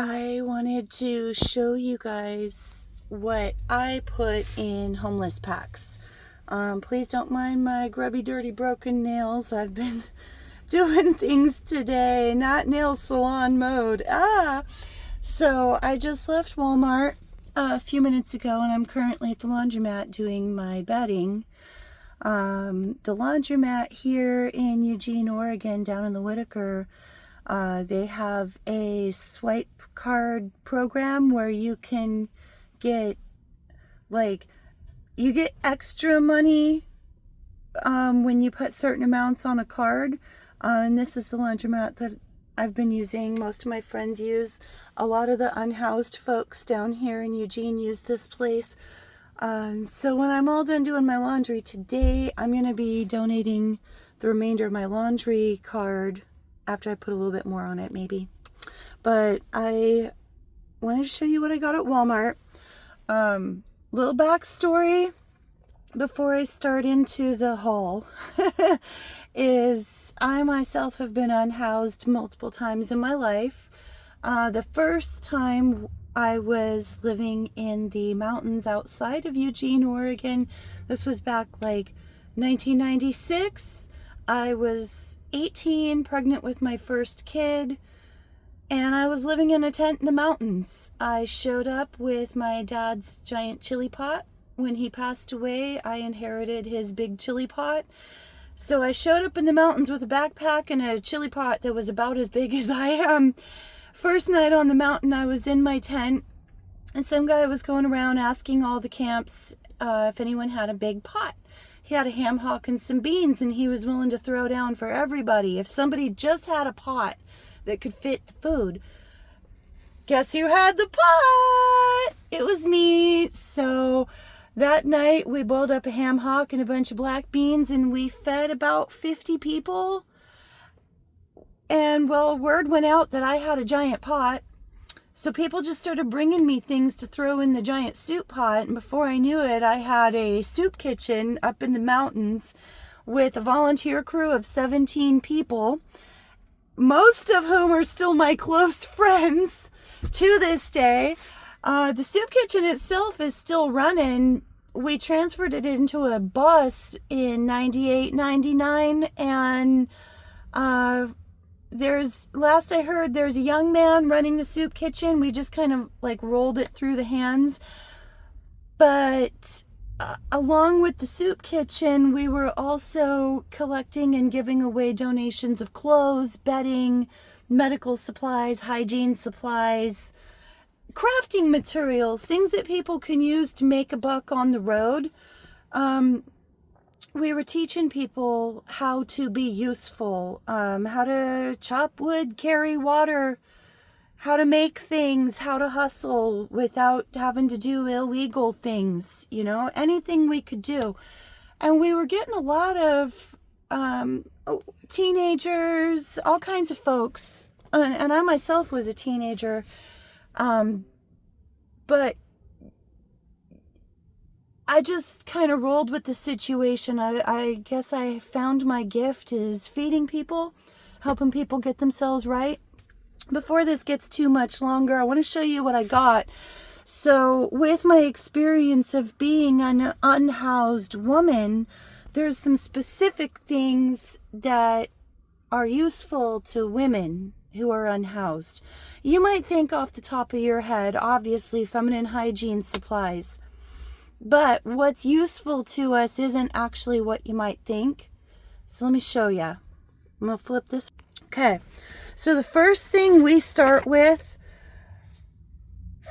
I wanted to show you guys what I put in homeless packs. Please don't mind my grubby, dirty, broken nails. I've been doing things today, not nail salon mode. So I just left Walmart a few minutes ago, and I'm currently at the laundromat doing my bedding. The laundromat here in Eugene, Oregon, down in the Whitaker, they have a swipe card program where you can get, you get extra money when you put certain amounts on a card. And this is the laundromat that I've been using. Most of my friends use. A lot of the unhoused folks down here in Eugene use this place. So when I'm all done doing my laundry today, I'm going to be donating the remainder of my laundry card after I put a little bit more on it, maybe. But I wanted to show you what I got at Walmart. Little backstory before I start into the haul is I myself have been unhoused multiple times in my life. The first time I was living in the mountains outside of Eugene, Oregon. This was back like 1996. I was 18, pregnant with my first kid, and I was living in a tent in the mountains. I showed up with my dad's giant chili pot. When he passed away, I inherited his big chili pot. So I showed up in the mountains with a backpack and a chili pot that was about as big as I am. First night on the mountain, I was in my tent, and some guy was going around asking all the camps if anyone had a big pot. He had a ham hock and some beans, and he was willing to throw down for everybody if somebody just had a pot that could fit the food. Guess who had the pot? It was me. So that night, we boiled up a ham hock and a bunch of black beans, and we fed about 50 people. And well, word went out that I had a giant pot. So people just started bringing me things to throw in the giant soup pot. And before I knew it, I had a soup kitchen up in the mountains with a volunteer crew of 17 people, most of whom are still my close friends to this day. The soup kitchen itself is still running. We transferred it into a bus in 98, 99, and last I heard, there's a young man running the soup kitchen. We just kind of rolled it through the hands. But along with the soup kitchen, we were also collecting and giving away donations of clothes, bedding, medical supplies, hygiene supplies, crafting materials, things that people can use to make a buck on the road. We were teaching people how to be useful, how to chop wood, carry water, how to make things, how to hustle without having to do illegal things, anything we could do. And we were getting a lot of teenagers, all kinds of folks, and I myself was a teenager, but I just kind of rolled with the situation. I guess I found my gift is feeding people, helping people get themselves right. Before this gets too much longer, I want to show you what I got. So with my experience of being an unhoused woman, there's some specific things that are useful to women who are unhoused. You might think off the top of your head, obviously, feminine hygiene supplies. But what's useful to us isn't actually what you might think. So let me show you. I'm going to flip this. Okay. So the first thing we start with,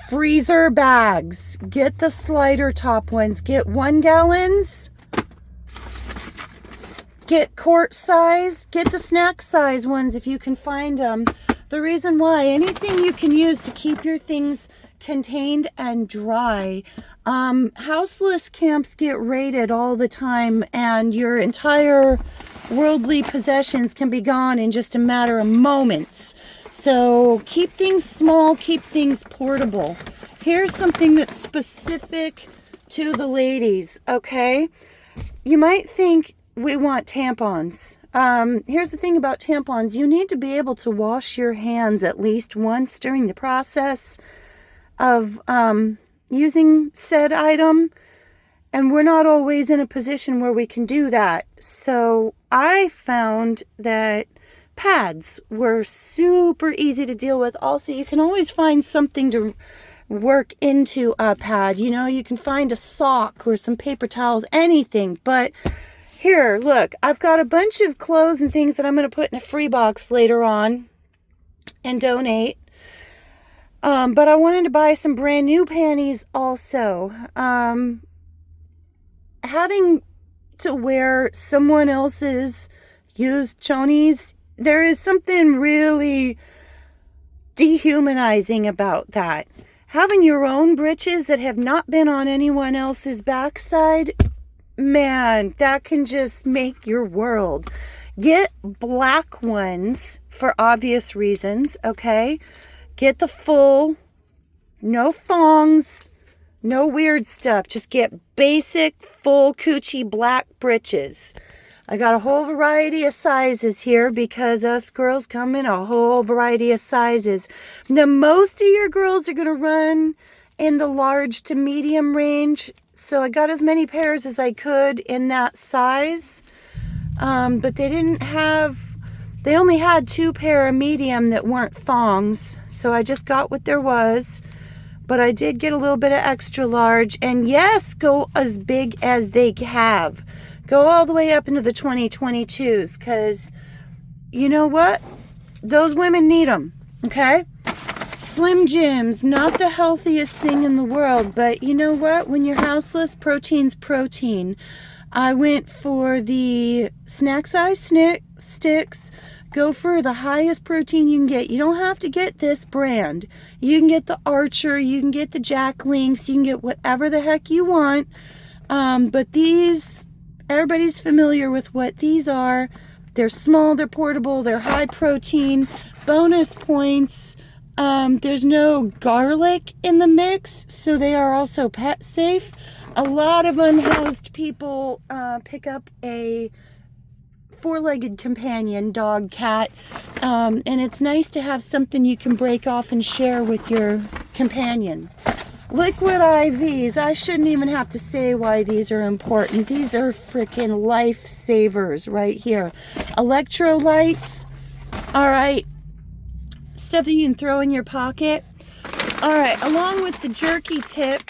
freezer bags. Get the slider top ones. Get 1 gallons. Get quart size. Get the snack size ones if you can find them. The reason why, anything you can use to keep your things contained and dry. Houseless camps get raided all the time, and your entire worldly possessions can be gone in just a matter of moments. So keep things small, keep things portable. Here's something that's specific to the ladies, okay? You might think we want tampons. Here's the thing about tampons. You need to be able to wash your hands at least once during the process of using said item. And we're not always in a position where we can do that. So I found that pads were super easy to deal with. Also, you can always find something to work into a pad. You know, you can find a sock or some paper towels, anything. But here, look, I've got a bunch of clothes and things that I'm going to put in a free box later on and donate. But I wanted to buy some brand new panties also. Having to wear someone else's used chonies, there is something really dehumanizing about that. Having your own britches that have not been on anyone else's backside, man, that can just make your world. Get black ones for obvious reasons, okay? Get the full, no thongs, no weird stuff. Just get basic, full coochie black britches. I got a whole variety of sizes here because us girls come in a whole variety of sizes. Now, most of your girls are going to run in the large to medium range. So I got as many pairs as I could in that size. But they only had 2 pair of medium that weren't thongs. So I just got what there was. But I did get a little bit of extra large. And yes, go as big as they have. Go all the way up into the 2022s. Because you know what? Those women need them. Okay? Slim Jims, not the healthiest thing in the world. But you know what? When you're houseless, protein's protein. I went for the snack size sticks. Go for the highest protein you can get. You don't have to get this brand. You can get the Archer, you can get the Jack Links, you can get whatever the heck you want. But these, everybody's familiar with what these are. They're small, they're portable, they're high protein. Bonus points, there's no garlic in the mix, so they are also pet safe. A lot of unhoused people pick up a 4-legged companion, dog, cat, and it's nice to have something you can break off and share with your companion. Liquid IVs, I shouldn't even have to say why these are important. These are freaking lifesavers right here. Electrolytes, all right, stuff that you can throw in your pocket. All right, along with the jerky tip,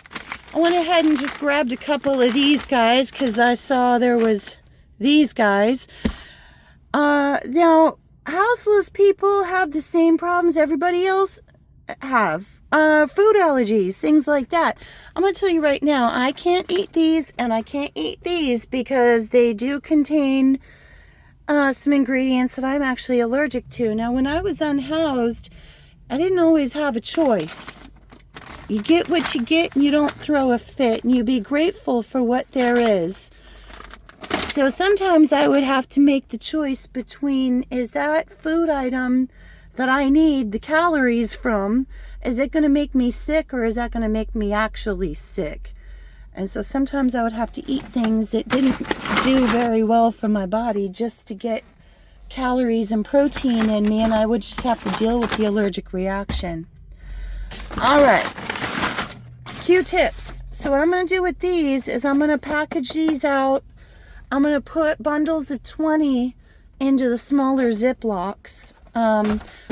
I went ahead and just grabbed a couple of these guys because I saw there was these guys. Now, houseless people have the same problems everybody else have. Food allergies, things like that. I'm going to tell you right now, I can't eat these and I can't eat these because they do contain some ingredients that I'm actually allergic to. Now, when I was unhoused, I didn't always have a choice. You get what you get and you don't throw a fit, and you be grateful for what there is. So sometimes I would have to make the choice between, is that food item that I need the calories from, is it going to make me sick or is that going to make me actually sick? And so sometimes I would have to eat things that didn't do very well for my body just to get calories and protein in me, and I would just have to deal with the allergic reaction. All right, Q-tips. So what I'm going to do with these is I'm going to package these out. I'm going to put bundles of 20 into the smaller Ziplocs.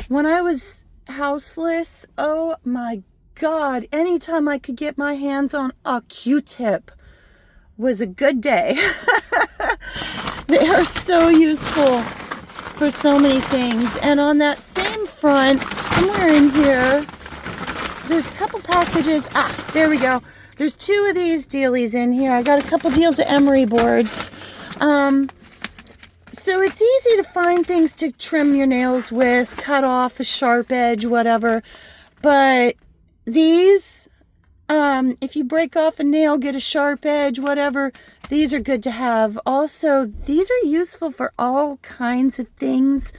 When I was houseless, oh my God, anytime I could get my hands on a Q-tip was a good day. They are so useful for so many things. And on that same front, somewhere in here, there's a couple packages. There we go. There's 2 of these dealies in here. I got a couple deals of emery boards. So it's easy to find things to trim your nails with, cut off a sharp edge, whatever. But these, if you break off a nail, get a sharp edge, whatever, these are good to have. Also, these are useful for all kinds of things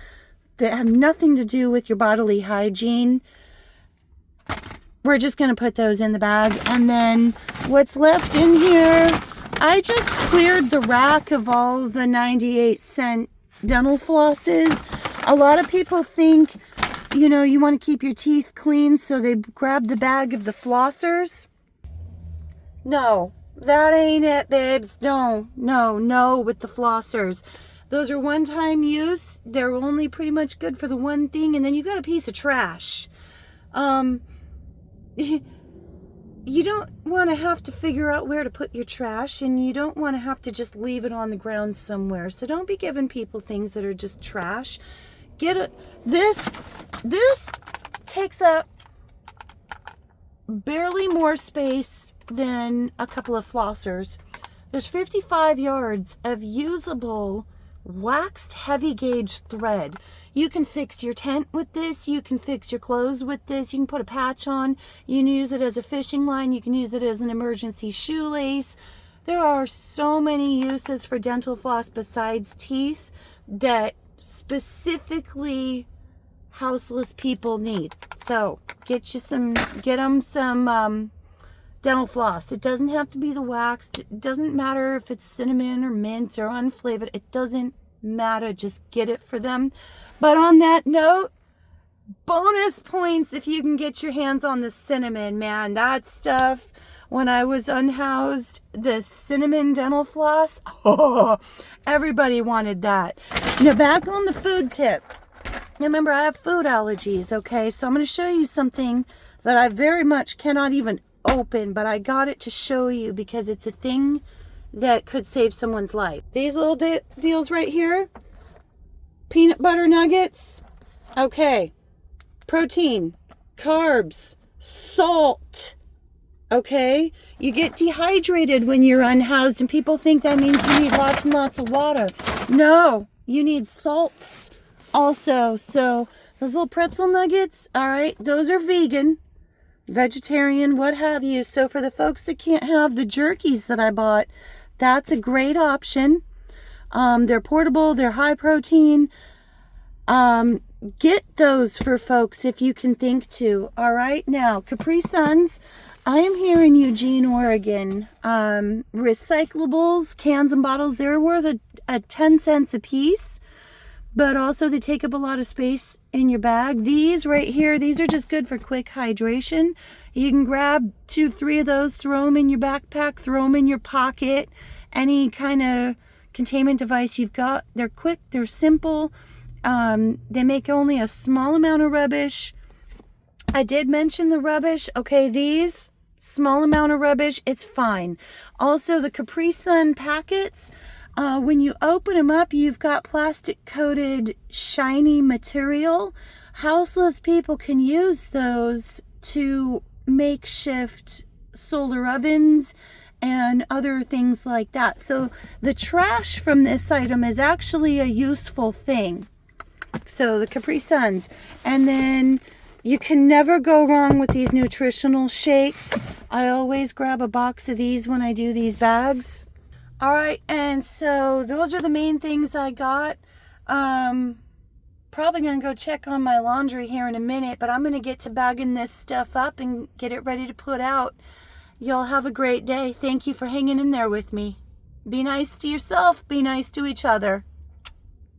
that have nothing to do with your bodily hygiene. We're just going to put those in the bag. And then what's left in here, I just cleared the rack of all the 98-cent dental flosses. A lot of people think, you know, you want to keep your teeth clean, so they grab the bag of the flossers. No, that ain't it, babes. No with the flossers. Those are one-time use. They're only pretty much good for the one thing, and then you got a piece of trash. You don't want to have to figure out where to put your trash, and you don't want to have to just leave it on the ground somewhere. So don't be giving people things that are just trash. This takes up barely more space than a couple of flossers. There's 55 yards of usable waxed heavy gauge thread. You can fix your tent with this. You can fix your clothes with this. You can put a patch on. You can use it as a fishing line. You can use it as an emergency shoelace. There are so many uses for dental floss besides teeth that specifically houseless people need. So get them some dental floss. It doesn't have to be the waxed. It doesn't matter if it's cinnamon or mint or unflavored. It doesn't matter. Just get it for them. But on that note, bonus points if you can get your hands on the cinnamon, man. That stuff, when I was unhoused, the cinnamon dental floss, oh, everybody wanted that. Now back on the food tip. Now remember, I have food allergies, okay? So I'm going to show you something that I very much cannot even open, but I got it to show you because it's a thing that could save someone's life. These little deals right here, peanut butter nuggets, okay, protein, carbs, salt, okay? You get dehydrated when you're unhoused, and people think that means you need lots and lots of water. No, you need salts also. So those little pretzel nuggets, all right, those are vegan, vegetarian, what have you. So for the folks that can't have the jerkies that I bought, that's a great option. They're portable, they're high protein. Get those for folks if you can think to. All right, now Capri Suns. I am here in Eugene, Oregon. Recyclables, cans and bottles, they're worth a 10 cents a piece, but also they take up a lot of space in your bag. These right here, these are just good for quick hydration. You can grab 2-3 of those, throw them in your backpack, throw them in your pocket, any kind of containment device you've got. They're quick, they're simple. They make only a small amount of rubbish. I did mention the rubbish. Okay, these, small amount of rubbish, it's fine. Also, the Capri Sun packets, when you open them up, you've got plastic coated shiny material. Houseless people can use those to makeshift solar ovens and other things like that. So the trash from this item is actually a useful thing. So the Capri Suns. And then you can never go wrong with these nutritional shakes. I always grab a box of these when I do these bags. All right, and so those are the main things I got. Probably gonna go check on my laundry here in a minute, but I'm gonna get to bagging this stuff up and get it ready to put out. Y'all have a great day. Thank you for hanging in there with me. Be nice to yourself, be nice to each other.